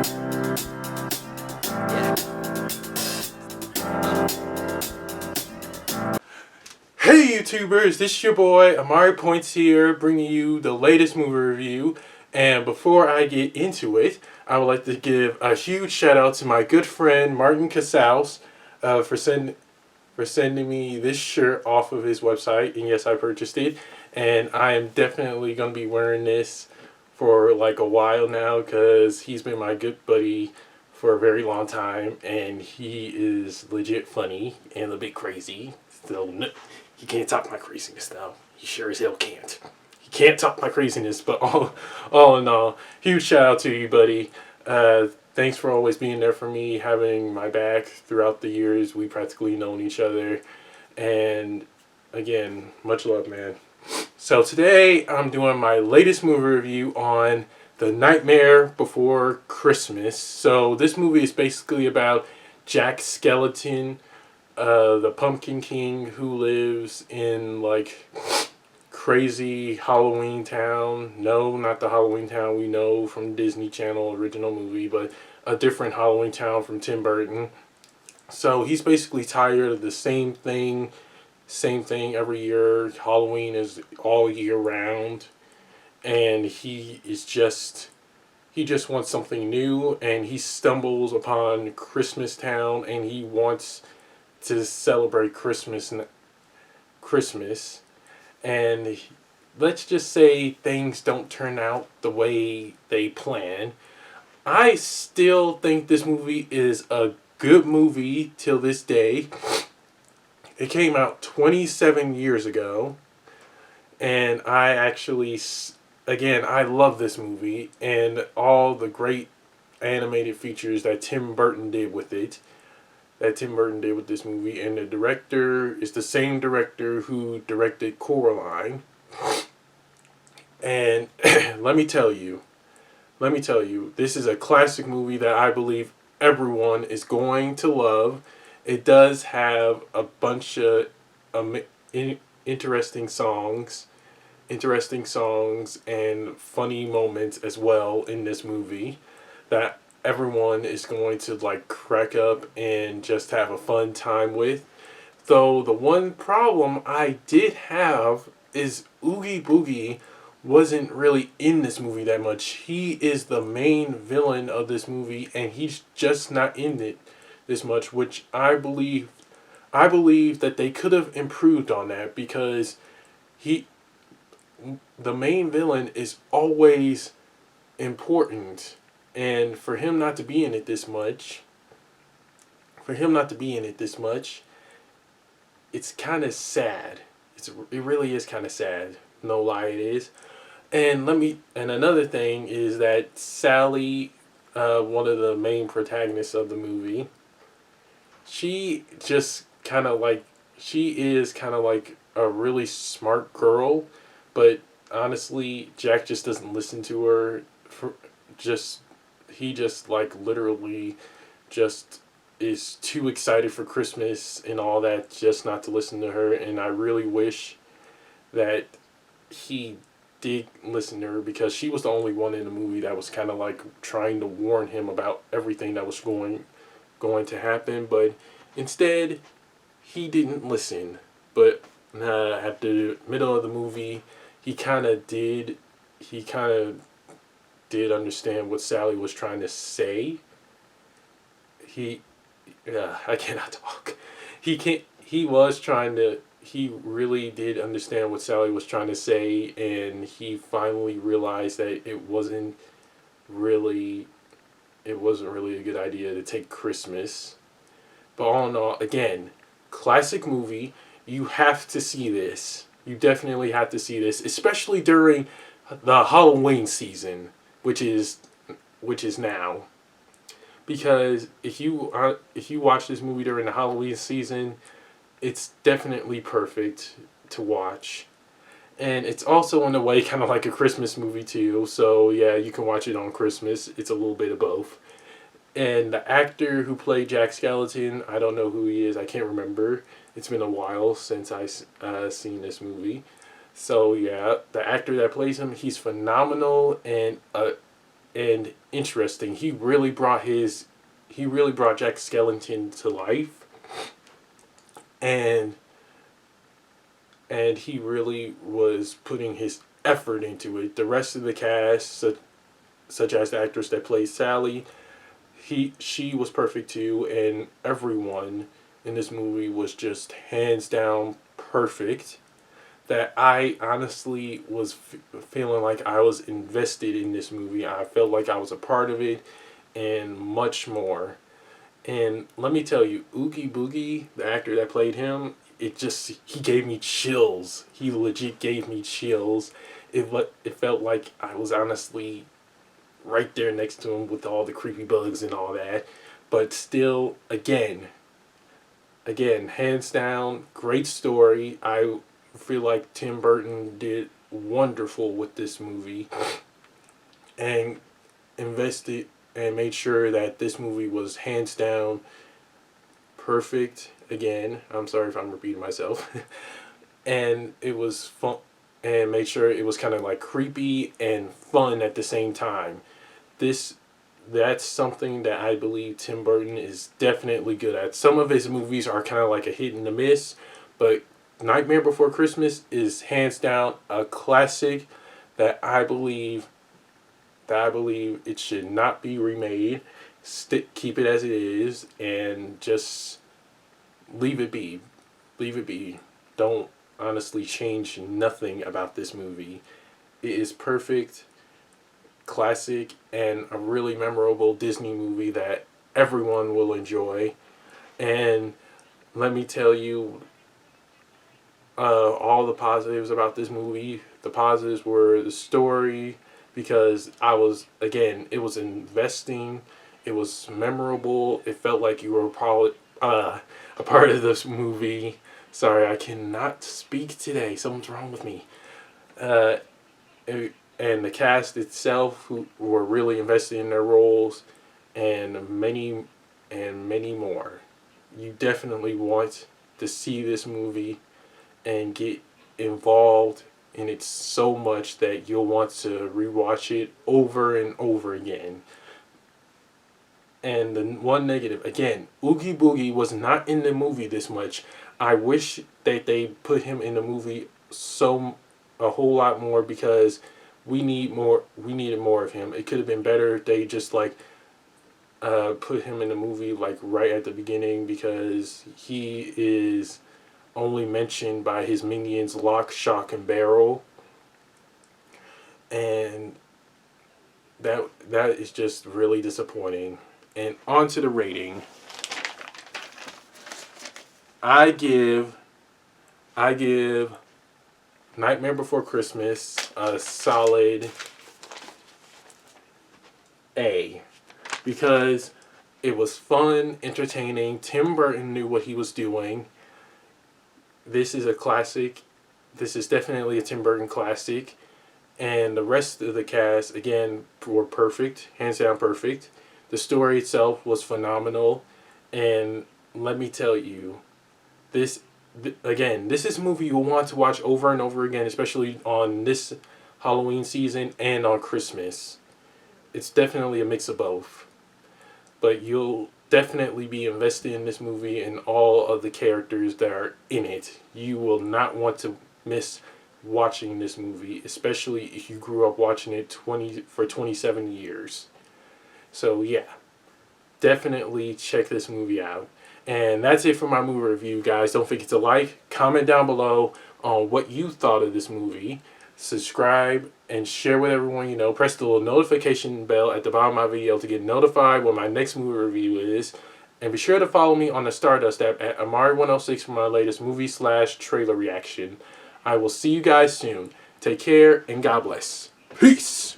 Hey YouTubers, this is your boy Amari Points here, bringing you the latest movie review. And before I get into it, I would like to give a huge shout out to my good friend Martin Casals for sending me this shirt off of his website. And yes, I purchased it, and I am definitely gonna be wearing this for like a while now because he's been my good buddy for a very long time, and he is legit funny and a bit crazy. So he can't top my craziness though. He sure as hell can't. He can't top my craziness. But all in all, huge shout out to you, buddy. Thanks for always being there for me, having my back throughout the years we practically known each other. And again, much love, man. So today I'm doing my latest movie review on The Nightmare Before Christmas. So this movie is basically about Jack Skellington, the Pumpkin King, who lives in like crazy Halloween town. No, not the Halloween town we know from Disney Channel original movie, but a different Halloween town from Tim Burton. So he's basically tired of the same thing every year. Halloween is all year round, and he just wants something new, and he stumbles upon Christmas Town, and he wants to celebrate Christmas, and let's just say things don't turn out the way they plan. I still think this movie is a good movie till this day. It came out 27 years ago, and I love this movie and all the great animated features that Tim Burton did with this movie. And the director is the same director who directed Coraline. And let me tell you, this is a classic movie that I believe everyone is going to love. It does have a bunch of interesting songs and funny moments as well in this movie that everyone is going to like crack up and just have a fun time with. Though the one problem I did have is Oogie Boogie wasn't really in this movie that much. He is the main villain of this movie, and he's just not in it this much, which I believe that they could have improved on that, because the main villain is always important, and for him not to be in it this much, it's kind of sad. It really is kind of sad. No lie, it is. And another thing is that Sally, one of the main protagonists of the movie, she is kind of like a really smart girl, but honestly, Jack just doesn't listen to her. He just like literally just is too excited for Christmas and all that just not to listen to her. And I really wish that he did listen to her, because she was the only one in the movie that was kind of like trying to warn him about everything that was going to happen. But instead, he didn't listen. But at the middle of the movie, he kind of did understand what Sally was trying to say. I cannot talk. He really did understand what Sally was trying to say, and he finally realized that it wasn't really a good idea to take Christmas. But all in all, again, classic movie. You have to see this. You definitely have to see this, especially during the Halloween season, which is now. Because if you watch this movie during the Halloween season, it's definitely perfect to watch. And it's also in a way kind of like a Christmas movie too. So yeah, you can watch it on Christmas. It's a little bit of both. And the actor who played Jack Skellington, I don't know who he is. I can't remember. It's been a while since I seen this movie. So yeah, the actor that plays him, he's phenomenal, and and interesting. He really brought Jack Skellington to life, and he really was putting his effort into it. The rest of the cast, such as the actress that plays Sally, she was perfect too, and everyone in this movie was just hands down perfect. That I honestly was feeling like I was invested in this movie. I felt like I was a part of it, and much more. And let me tell you, Oogie Boogie, the actor that played him, he gave me chills. He legit gave me chills. It felt like I was honestly right there next to him with all the creepy bugs and all that. But still, again, hands down, great story. I feel like Tim Burton did wonderful with this movie, and invested and made sure that this movie was hands down perfect. Again, I'm sorry if I'm repeating myself. And it was fun, and made sure it was kind of like creepy and fun at the same time. This that's something that I believe Tim Burton is definitely good at. Some of his movies are kind of like a hit and a miss, but Nightmare Before Christmas is hands down a classic that I believe it should not be remade. Keep it as it is, and just leave it be. Leave it be. Don't honestly change nothing about this movie. It is perfect, classic, and a really memorable Disney movie that everyone will enjoy. And let me tell you, all the positives about this movie. The positives were the story, because it was investing, it was memorable, it felt like you were probably a part of this movie. Sorry, I cannot speak today. Something's wrong with me. Uh, and the cast itself, who were really invested in their roles, and many more. You definitely want to see this movie and get involved in it so much that you'll want to rewatch it over and over again. And the one negative, again, Oogie Boogie was not in the movie this much. I wish that they put him in the movie a whole lot more, because we needed more of him. It could have been better if they just put him in the movie like right at the beginning, because he is only mentioned by his minions Lock, Shock, and Barrel, and that is just really disappointing. And on to the rating. I give Nightmare Before Christmas a solid A, because it was fun, entertaining. Tim Burton knew what he was doing. This is a classic. This is definitely a Tim Burton classic. And the rest of the cast, again, were perfect. Hands down perfect. The story itself was phenomenal. And let me tell you, this is a movie you'll want to watch over and over again, especially on this Halloween season and on Christmas. It's definitely a mix of both. But you'll definitely be invested in this movie and all of the characters that are in it. You will not want to miss watching this movie, especially if you grew up watching it for 27 years. So yeah, definitely check this movie out. And that's it for my movie review, guys. Don't forget to like, comment down below on what you thought of this movie. Subscribe and share with everyone you know. Press the little notification bell at the bottom of my video to get notified when my next movie review is. And be sure to follow me on the Stardust app at Amari106 for my latest movie/trailer reaction. I will see you guys soon. Take care and God bless. Peace!